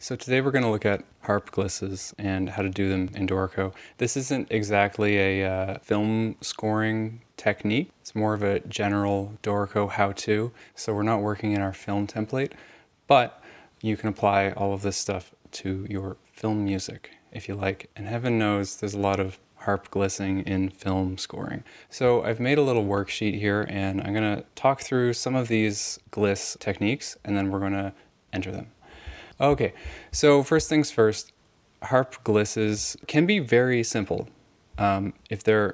So today we're going to look at harp glisses and how to do them in Dorico. This isn't exactly a film scoring technique. It's more of a general Dorico how-to. So we're not working in our film template, but you can apply all of this stuff to your film music if you like. And heaven knows there's a lot of harp glissing in film scoring. So I've made a little worksheet here and I'm going to talk through some of these gliss techniques and then we're going to enter them. Okay, so first things first, harp glisses can be very simple. If the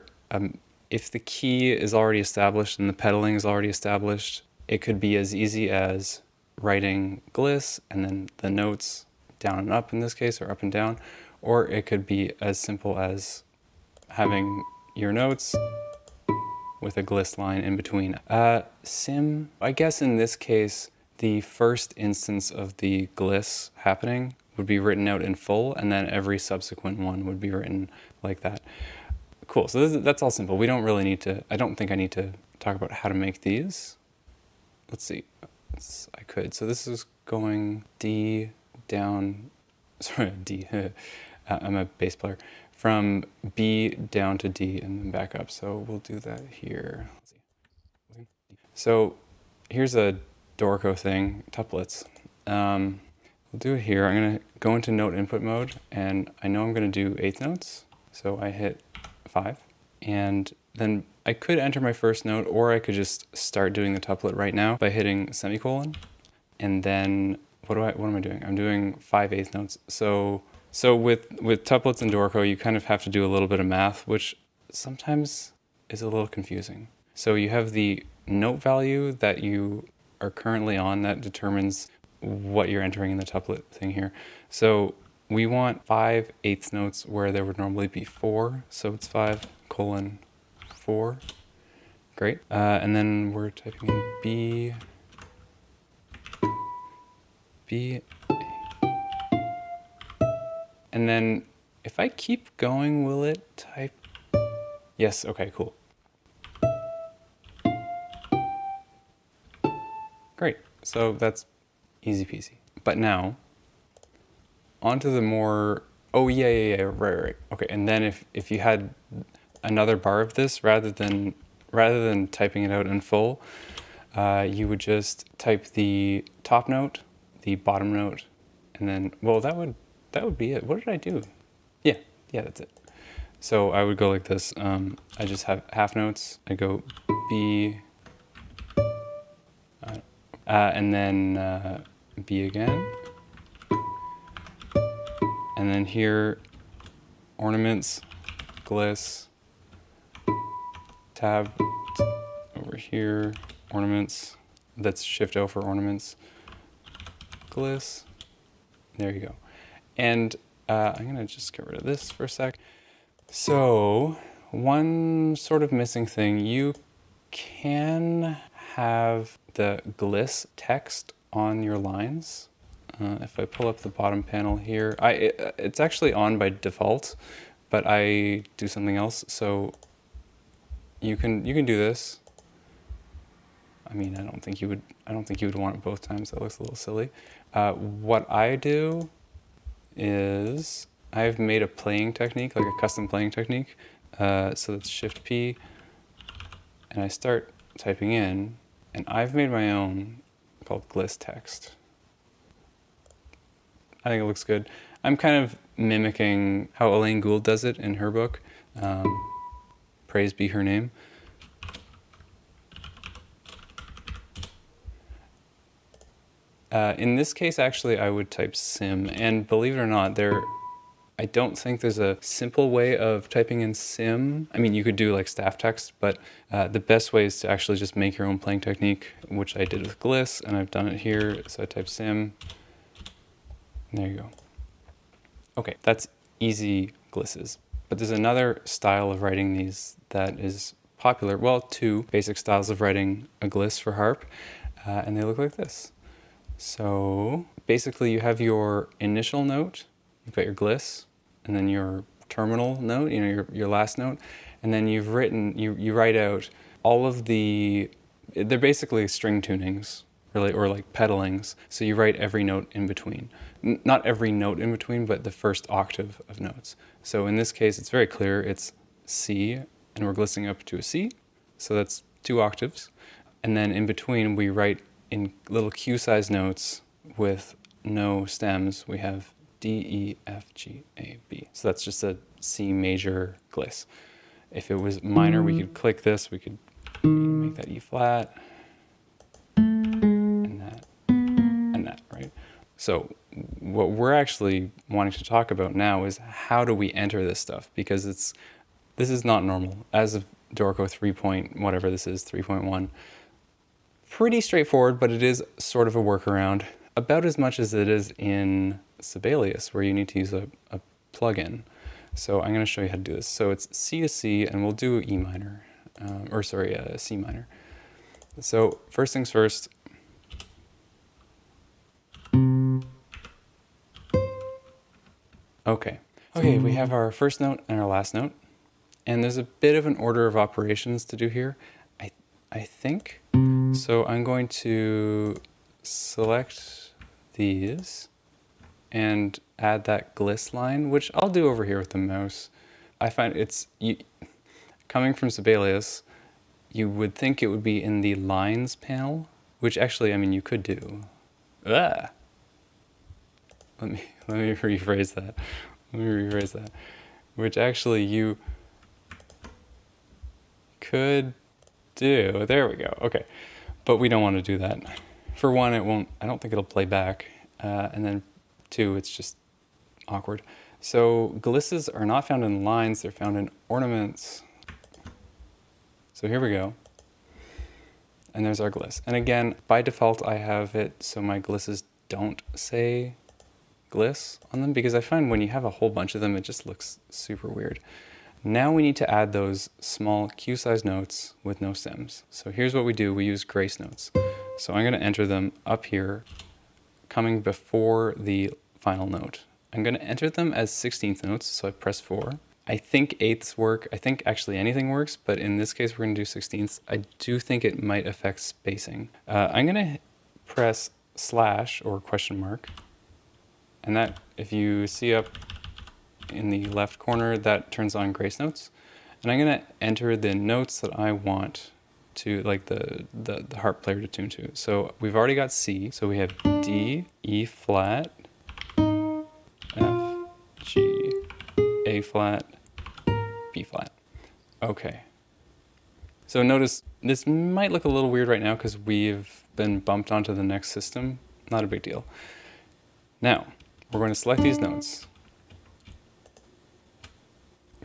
key is already established and the pedaling is already established, it could be as easy as writing gliss and then the notes down and up in this case, or up and down, or it could be as simple as having your notes with a gliss line in between. Sim, I guess in this case, the first instance of the gliss happening would be written out in full, and then every subsequent one would be written like that. Cool, so that's all simple. We don't really need to, I don't think I need to talk about how to make these. Let's see, I could. So this is going D down, sorry, D, I'm a bass player, from B down to D and then back up. So we'll do that here. Let's see. So here's a Dorico thing, tuplets. We'll do it here. I'm going to go into note input mode, and I know I'm going to do eighth notes. So I hit 5, and then I could enter my first note, or I could just start doing the tuplet right now by hitting semicolon. And then what am I doing? I'm doing 5 eighth notes. So with tuplets and Dorico, you kind of have to do a little bit of math, which sometimes is a little confusing. So you have the note value that you are currently on that determines what you're entering in the tuplet thing here. So we want 5 eighths notes where there would normally be 4. So it's 5:4. Great. And then we're typing in B. And then if I keep going, will it type? Yes, okay, cool. Great, so that's easy peasy. But now, onto the more, oh yeah, right. Okay, and then if you had another bar of this, rather than typing it out in full, you would just type the top note, the bottom note, and then, well, that would be it. What did I do? Yeah, that's it. So I would go like this. I just have half notes. I go B, and then B again. And then here, ornaments, gliss, tab, over here, ornaments, that's Shift O for ornaments, gliss, there you go. And I'm gonna just get rid of this for a sec. So one sort of missing thing, you can have the gliss text on your lines. If I pull up the bottom panel here, it's actually on by default, but I do something else. So you can do this. I mean, I don't think you would want it both times. That looks a little silly. What I do is I've made a playing technique, like a custom playing technique. So that's Shift P, and I start typing in, and I've made my own called gliss text. I think it looks good. I'm kind of mimicking how Elaine Gould does it in her book, Praise Be Her Name. In this case, actually, I would type sim, and believe it or not, I don't think there's a simple way of typing in sim. I mean, you could do like staff text, but the best way is to actually just make your own playing technique, which I did with gliss, and I've done it here. So I type sim, and there you go. Okay, that's easy glisses. But there's another style of writing these that is popular. Well, 2 basic styles of writing a gliss for harp, and they look like this. So basically you have your initial note, you've got your gliss, and then your terminal note, you know, your last note, and then you write out all of they're basically string tunings, or like pedalings. So you write every note in between. Not every note in between, but the first octave of notes. So in this case, it's very clear. It's C, and we're glissing up to a C. So that's 2 octaves. And then in between, we write in little cue-sized notes with no stems. We have D, E, F, G, A, B. So that's just a C major gliss. If it was minor, we could click this. We could make that E flat, and that, right? So what we're actually wanting to talk about now is how do we enter this stuff? Because this is not normal. As of Dorico 3 point, whatever this is, 3.1, pretty straightforward, but it is sort of a workaround, about as much as it is in Sibelius, where you need to use a plugin. So I'm going to show you how to do this. So it's C to C, and we'll do E minor, C minor. So first things first. Okay, we have our first note and our last note, and there's a bit of an order of operations to do here, I think. So I'm going to select these and add that gliss line, which I'll do over here with the mouse. I find coming from Sibelius, you would think it would be in the lines panel, which actually, I mean, you could do. Let me rephrase that. Which actually you could do. There we go. Okay, but we don't want to do that. For one, it won't. I don't think it'll play back, and then 2, it's just awkward. So glisses are not found in lines, they're found in ornaments. So here we go. And there's our gliss. And again, by default, I have it so my glisses don't say gliss on them, because I find when you have a whole bunch of them, it just looks super weird. Now we need to add those small cue-sized notes with no stems. So here's what we do. We use grace notes. So I'm going to enter them up here, coming before the final note. I'm going to enter them as 16th notes, so I press 4. I think 8ths work. I think actually anything works, but in this case we're going to do 16ths. I do think it might affect spacing. I'm going to press slash or question mark, and that, if you see up in the left corner, that turns on grace notes. And I'm going to enter the notes that I want to, like the harp player to tune to. So we've already got C, so we have D, E flat, F, G, A flat, B flat. Okay. So notice this might look a little weird right now because we've been bumped onto the next system. Not a big deal. Now, we're going to select these notes.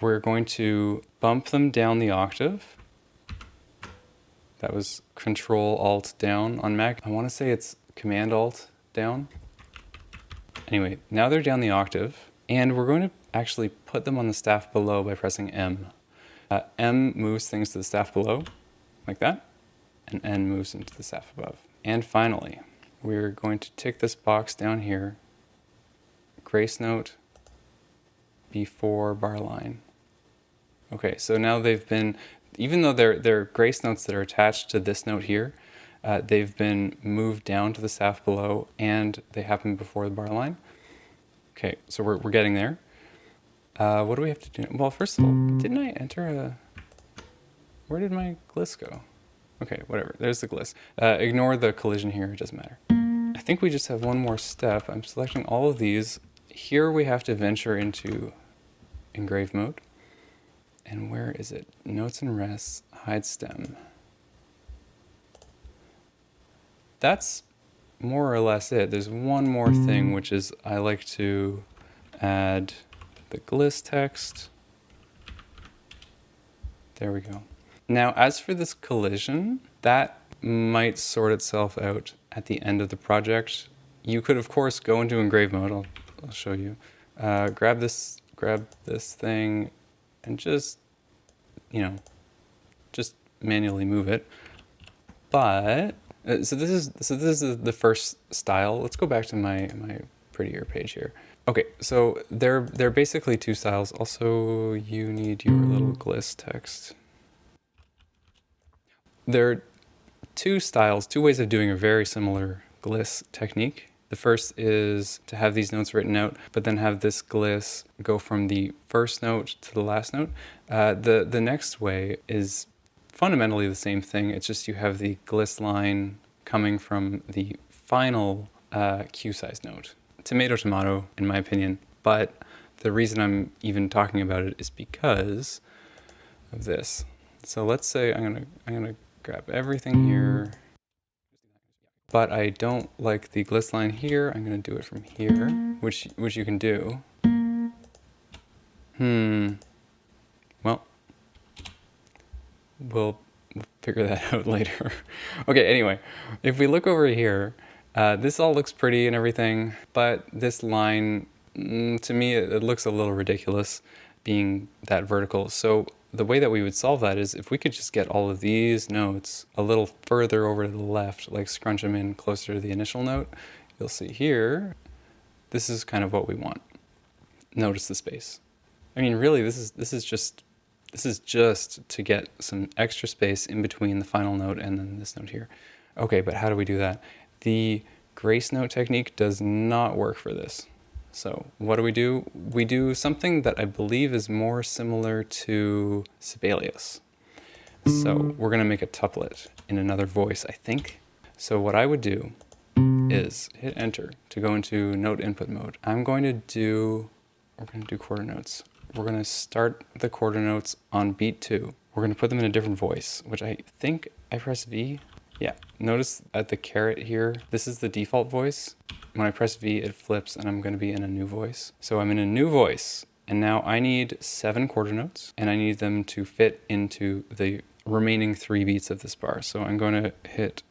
We're going to bump them down the octave. That was Control-Alt down on Mac. I want to say it's Command-Alt down. Anyway, now they're down the octave, and we're going to actually put them on the staff below by pressing M. M moves things to the staff below, like that, and N moves into the staff above. And finally, we're going to tick this box down here, grace note before bar line. Okay, so now they've been, even though they're grace notes that are attached to this note here, they've been moved down to the staff below, and they happen before the bar line. Okay, so we're getting there. What do we have to do? Well, first of all, didn't I enter a... Where did my gliss go? Okay, whatever. There's the gliss. Ignore the collision here. It doesn't matter. I think we just have one more step. I'm selecting all of these. Here we have to venture into engrave mode. And where is it? Notes and rests, hide stem. That's more or less it. There's one more thing, which is I like to add the gliss text. There we go. Now, as for this collision, that might sort itself out at the end of the project. You could, of course, go into engrave mode. I'll show you. Grab this thing, and just, just manually move it. But so this is the first style. Let's go back to my prettier page here. Okay, so they're basically 2 styles. Also, you need your little gliss text. They're two styles, two ways of doing a very similar gliss technique. The first is to have these notes written out, but then have this gliss go from the first note to the last note. The next way is fundamentally the same thing. It's just you have the gliss line coming from the final cue size note. Tomato, tomato, in my opinion. But the reason I'm even talking about it is because of this. So let's say I'm gonna grab everything here, but I don't like the gliss line here. I'm gonna do it from here, which you can do. Well, we'll figure that out later. Okay, anyway, if we look over here, this all looks pretty and everything, but this line, to me, it looks a little ridiculous being that vertical. So the way that we would solve that is if we could just get all of these notes a little further over to the left, like scrunch them in closer to the initial note, you'll see here, this is kind of what we want. Notice the space. I mean, really, this is just to get some extra space in between the final note and then this note here. Okay, but how do we do that? The grace note technique does not work for this. So what do? We do something that I believe is more similar to Sibelius. So we're gonna make a tuplet in another voice, I think. So what I would do is hit enter to go into note input mode. we're gonna do quarter notes. We're gonna start the quarter notes on beat 2. We're gonna put them in a different voice, which I think I press V. Yeah, notice at the caret here, this is the default voice. When I press V, it flips and I'm gonna be in a new voice. So I'm in a new voice, and now I need 7 quarter notes, and I need them to fit into the remaining 3 beats of this bar. So I'm gonna hit,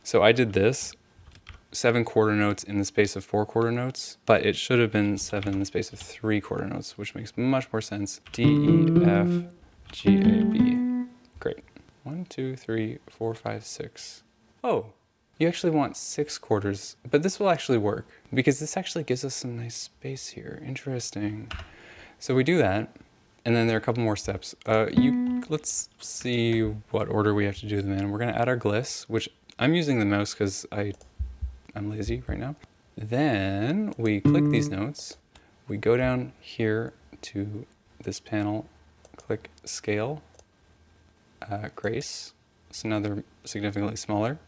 So I did this, 7 quarter notes in the space of 4 quarter notes, but it should have been 7 in the space of 3 quarter notes, which makes much more sense. D, E, F, G, A, B. Great. 1, 2, 3, 4, 5, 6. Oh, you actually want 6 quarters, but this will actually work because this actually gives us some nice space here. Interesting. So we do that, and then there are a couple more steps. Let's see what order we have to do them in. We're going to add our gliss, which I'm using the mouse because I'm lazy right now. Then we click these notes. We go down here to this panel, click scale, grace. So now they're significantly smaller.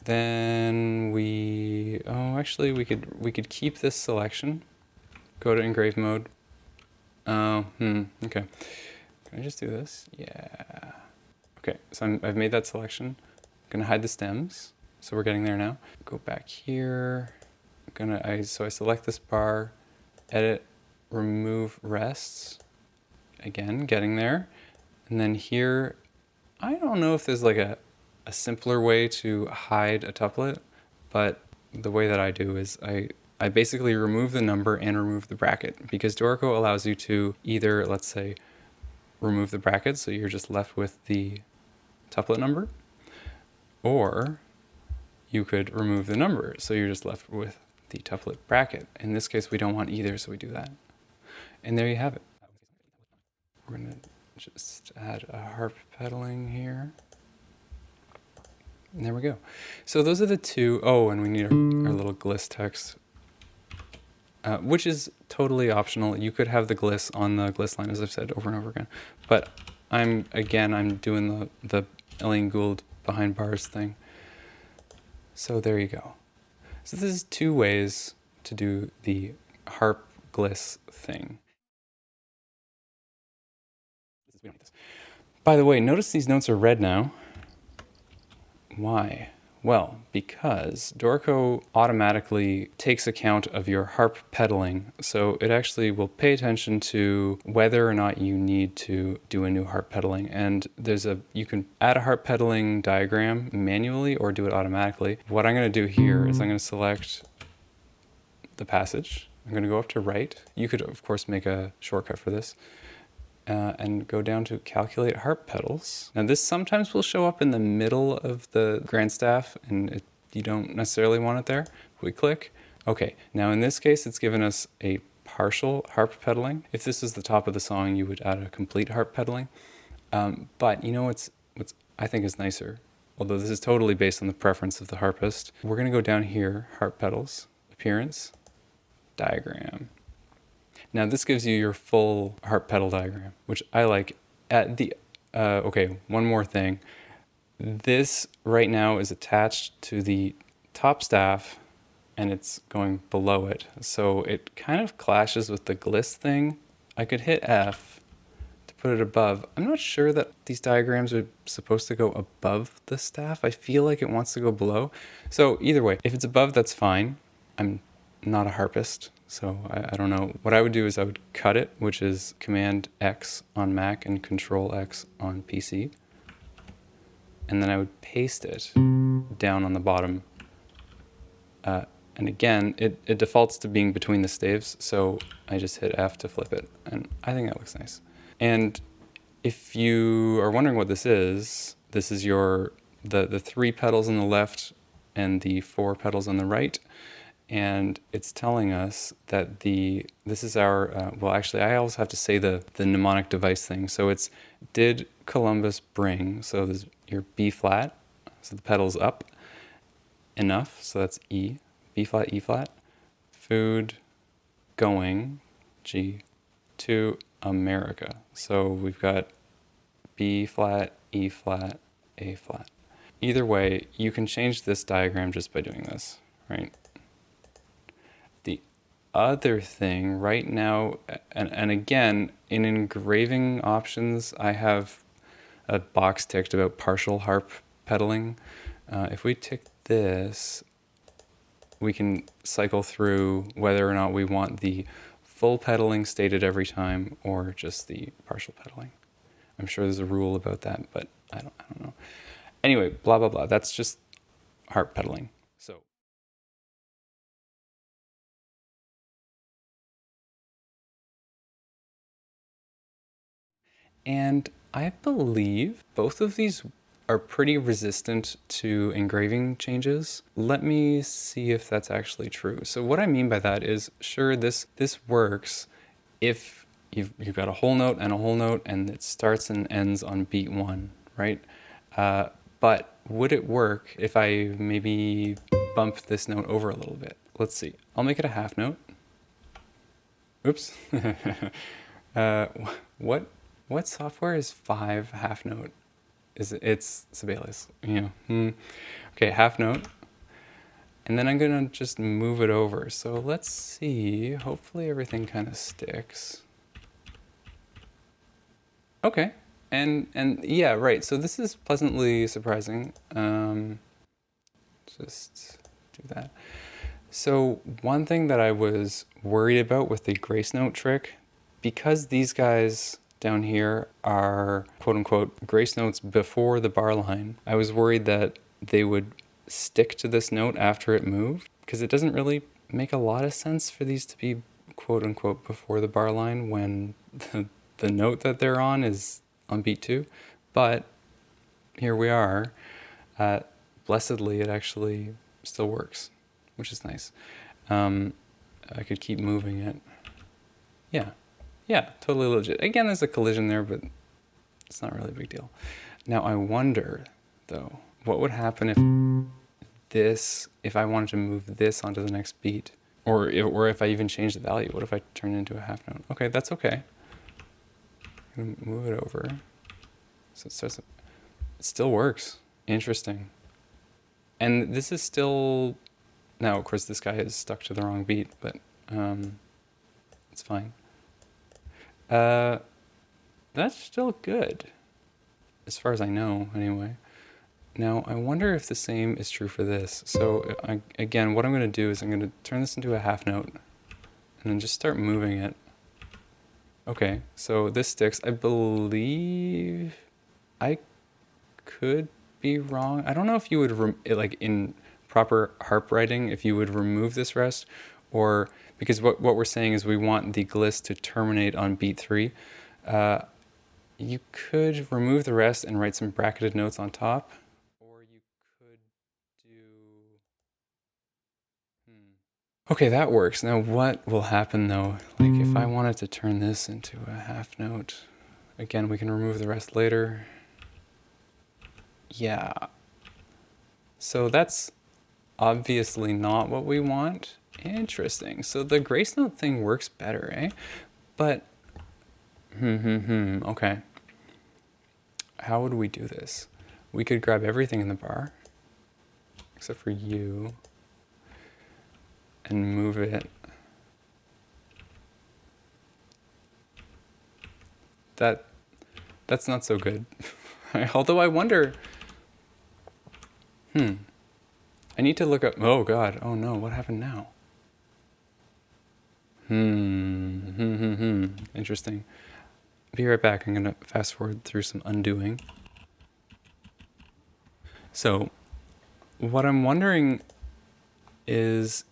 Then we could keep this selection. Go to engrave mode. Okay. Can I just do this? Yeah. Okay, so I've made that selection. I'm gonna hide the stems. So we're getting there now. Go back here. So I select this bar, edit, remove rests. Again, getting there. And then here, I don't know if there's like a simpler way to hide a tuplet, but the way that I do is I basically remove the number and remove the bracket, because Dorico allows you to either, let's say, remove the bracket, so you're just left with the tuplet number, or you could remove the number, so you're just left with the tuplet bracket. In this case, we don't want either, so we do that. And there you have it. We're gonna just add a harp pedaling here. And there we go. So those are the two. Oh, and we need our little gliss text, which is totally optional. You could have the gliss on the gliss line, as I've said over and over again. But I'm doing the Elliot Gould behind bars thing. So there you go. So this is 2 ways to do the harp gliss thing. By the way, notice these notes are red now. Why? Well, because Dorico automatically takes account of your harp pedaling, so it actually will pay attention to whether or not you need to do a new harp pedaling. And you can add a harp pedaling diagram manually or do it automatically. What I'm going to do here is I'm going to select the passage. I'm going to go up to right. You could, of course, make a shortcut for this. And go down to calculate harp pedals. Now this sometimes will show up in the middle of the grand staff, and you don't necessarily want it there. We click. Okay, now in this case it's given us a partial harp pedaling. If this is the top of the song, you would add a complete harp pedaling. But you know what's I think is nicer, although this is totally based on the preference of the harpist. We're going to go down here, harp pedals, appearance, diagram. Now this gives you your full harp pedal diagram, which I like. At the okay, one more thing. This right now is attached to the top staff and it's going below it. So it kind of clashes with the gliss thing. I could hit F to put it above. I'm not sure that these diagrams are supposed to go above the staff. I feel like it wants to go below. So either way, if it's above, that's fine. I'm not a harpist, so I don't know. What I would do is I would cut it, which is Command X on Mac and Control X on PC. And then I would paste it down on the bottom. And again, it defaults to being between the staves, so I just hit F to flip it, and I think that looks nice. And if you are wondering what this is your the 3 pedals on the left and the 4 pedals on the right, and it's telling us that this is our, well actually I also have to say the mnemonic device thing. So it's did Columbus bring, so there's your B flat, so the pedal's up enough, so that's E, B flat, E flat, food going, G, to America. So we've got B flat, E flat, A flat. Either way, you can change this diagram just by doing this, right? The other thing right now, and again, in engraving options, I have a box ticked about partial harp pedaling. If we tick this, we can cycle through whether or not we want the full pedaling stated every time or just the partial pedaling. I'm sure there's a rule about that, but I don't know. Anyway, blah, blah, blah. That's just harp pedaling. So. And I believe both of these are pretty resistant to engraving changes. Let me see if that's actually true. So what I mean by that is, sure, this works if you've got a whole note and a whole note and it starts and ends on beat 1, right? But would it work if I maybe bump this note over a little bit? Let's see. I'll make it a half note. Oops. What software is 5 half note? It's Sibelius, you know. Okay, half note. And then I'm gonna just move it over. So let's see, hopefully everything kind of sticks. Okay, and yeah, right, so this is pleasantly surprising. Just do that. So one thing that I was worried about with the grace note trick, because these guys down here are quote unquote grace notes before the bar line, I was worried that they would stick to this note after it moved, because it doesn't really make a lot of sense for these to be quote unquote before the bar line when the note that they're on is on beat 2. But here we are. Blessedly, it actually still works, which is nice. I could keep moving it. Yeah, totally legit. Again, there's a collision there, but it's not really a big deal. Now, I wonder, though, what would happen if I wanted to move this onto the next beat? Or if I even change the value. What if I turn it into a half note? Okay, that's okay. I'm gonna move it over. So it starts, it still works. Interesting. And this is still, now of course this guy is stuck to the wrong beat, but it's fine. That's still good, as far as I know, anyway. Now, I wonder if the same is true for this. So, again, what I'm going to do is I'm going to turn this into a half note, and then just start moving it. Okay, so this sticks. I believe I could be wrong. I don't know if you would, like in proper harp writing, if you would remove this rest, or because what we're saying is we want the gliss to terminate on beat 3. You could remove the rest and write some bracketed notes on top, or you could do, Okay, that works. Now what will happen though? Like if I wanted to turn this into a half note, again, we can remove the rest later. Yeah. So that's obviously not what we want. Interesting. So the grace note thing works better, eh? But, okay. How would we do this? We could grab everything in the bar, except for you, and move it. That's not so good. Although I wonder, I need to look up, oh God, oh no, what happened now? Interesting. Be right back, I'm gonna fast forward through some undoing. So, what I'm wondering is,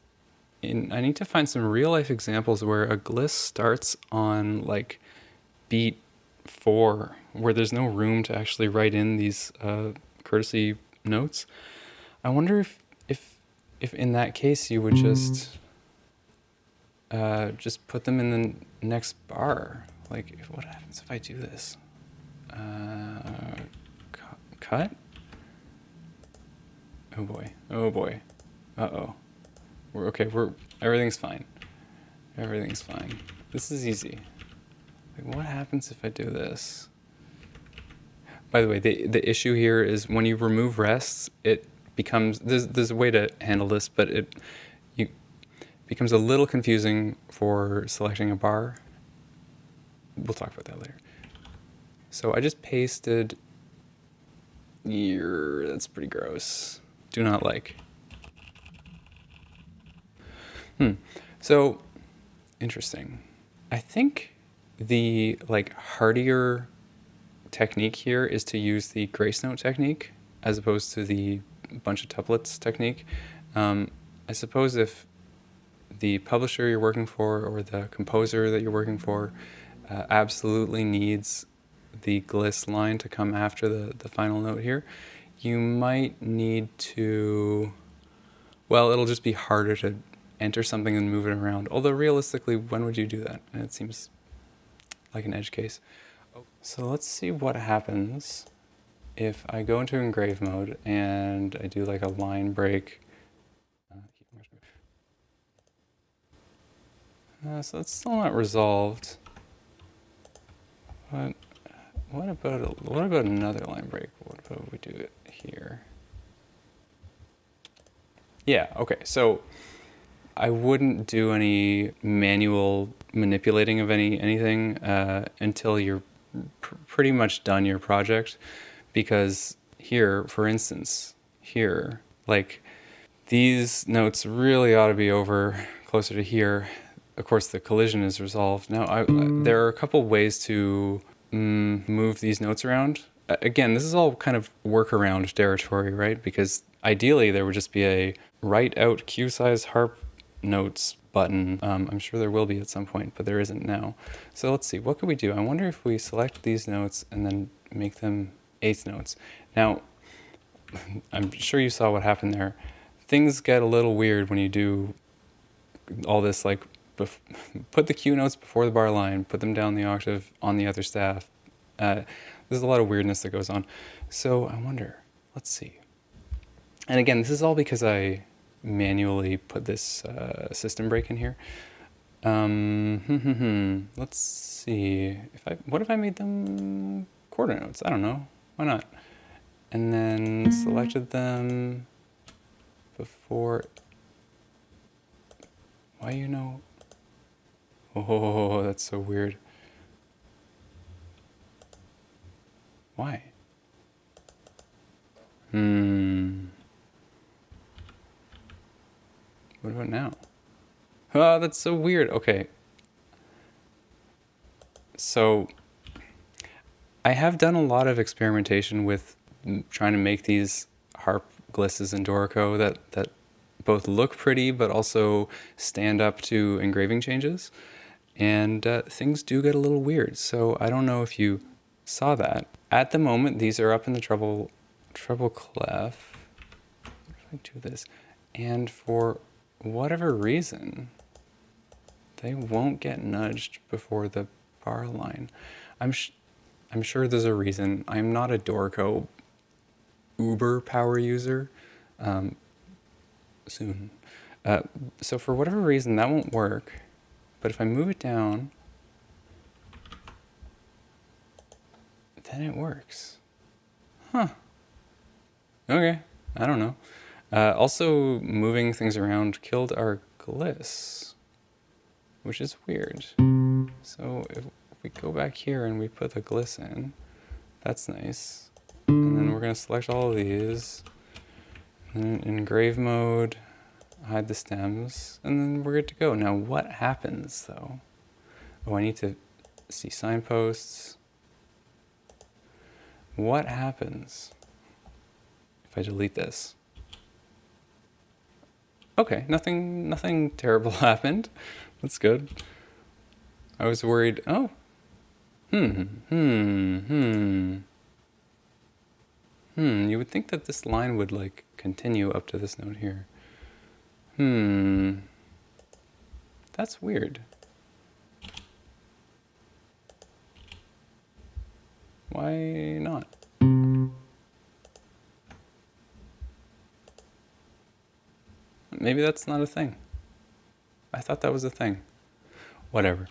I need to find some real life examples where a gliss starts on like beat 4, where there's no room to actually write in these courtesy notes. I wonder if in that case you would just put them in the next bar. Like, what happens if I do this? Cut? Oh boy. Oh boy. Uh-oh. Everything's fine. Everything's fine. This is easy. Like, what happens if I do this? By the way, the issue here is when you remove rests, it becomes, there's a way to handle this, but it becomes a little confusing for selecting a bar. We'll talk about that later. So I just pasted, that's pretty gross. Do not like. So, interesting. I think the like hardier technique here is to use the grace note technique as opposed to the bunch of tuplets technique. I suppose if the publisher you're working for or the composer that you're working for absolutely needs the gliss line to come after the final note here, you might need to, well, it'll just be harder to enter something and move it around. Although realistically, when would you do that? And it seems like an edge case. So let's see what happens if I go into engrave mode and I do like a line break. So it's still not resolved. But what about another line break? What about we do it here? Yeah, okay, so I wouldn't do any manual manipulating of anything until you're pretty much done your project, because here, for instance, here, like these notes really ought to be over closer to here. Of course, the collision is resolved. Now, there are a couple ways to move these notes around. Again, this is all kind of workaround territory, right? Because ideally, there would just be a write out cue size harp notes button. I'm sure there will be at some point, but there isn't now. So let's see, what could we do? I wonder if we select these notes and then make them eighth notes. Now, I'm sure you saw what happened there. Things get a little weird when you do all this, like put the cue notes before the bar line, put them down the octave on the other staff. There's a lot of weirdness that goes on. So I wonder, let's see. And again, this is all because I manually put this system break in here. Let's see. What if I made them quarter notes? I don't know. Why not? And then selected them before. Why Oh, that's so weird. Why? What about now? Oh, that's so weird. Okay. So I have done a lot of experimentation with trying to make these harp glisses in Dorico that both look pretty but also stand up to engraving changes. And things do get a little weird. So I don't know if you saw that. At the moment, these are up in the treble clef. What if I do this? And for whatever reason, they won't get nudged before the bar line. I'm sure there's a reason. I'm not a Dorico uber power user. Soon. So for whatever reason, that won't work. But if I move it down, then it works. Huh. Okay. I don't know. Also, moving things around killed our gliss, which is weird. So if we go back here and we put the gliss in, that's nice. And then we're going to select all of these. And in engrave mode, hide the stems, and then we're good to go. Now what happens though? Oh, I need to see signposts. What happens if I delete this? Okay, nothing terrible happened. That's good. I was worried. Oh. You would think that this line would like continue up to this note here. That's weird. Why not? Maybe that's not a thing. I thought that was a thing. Whatever.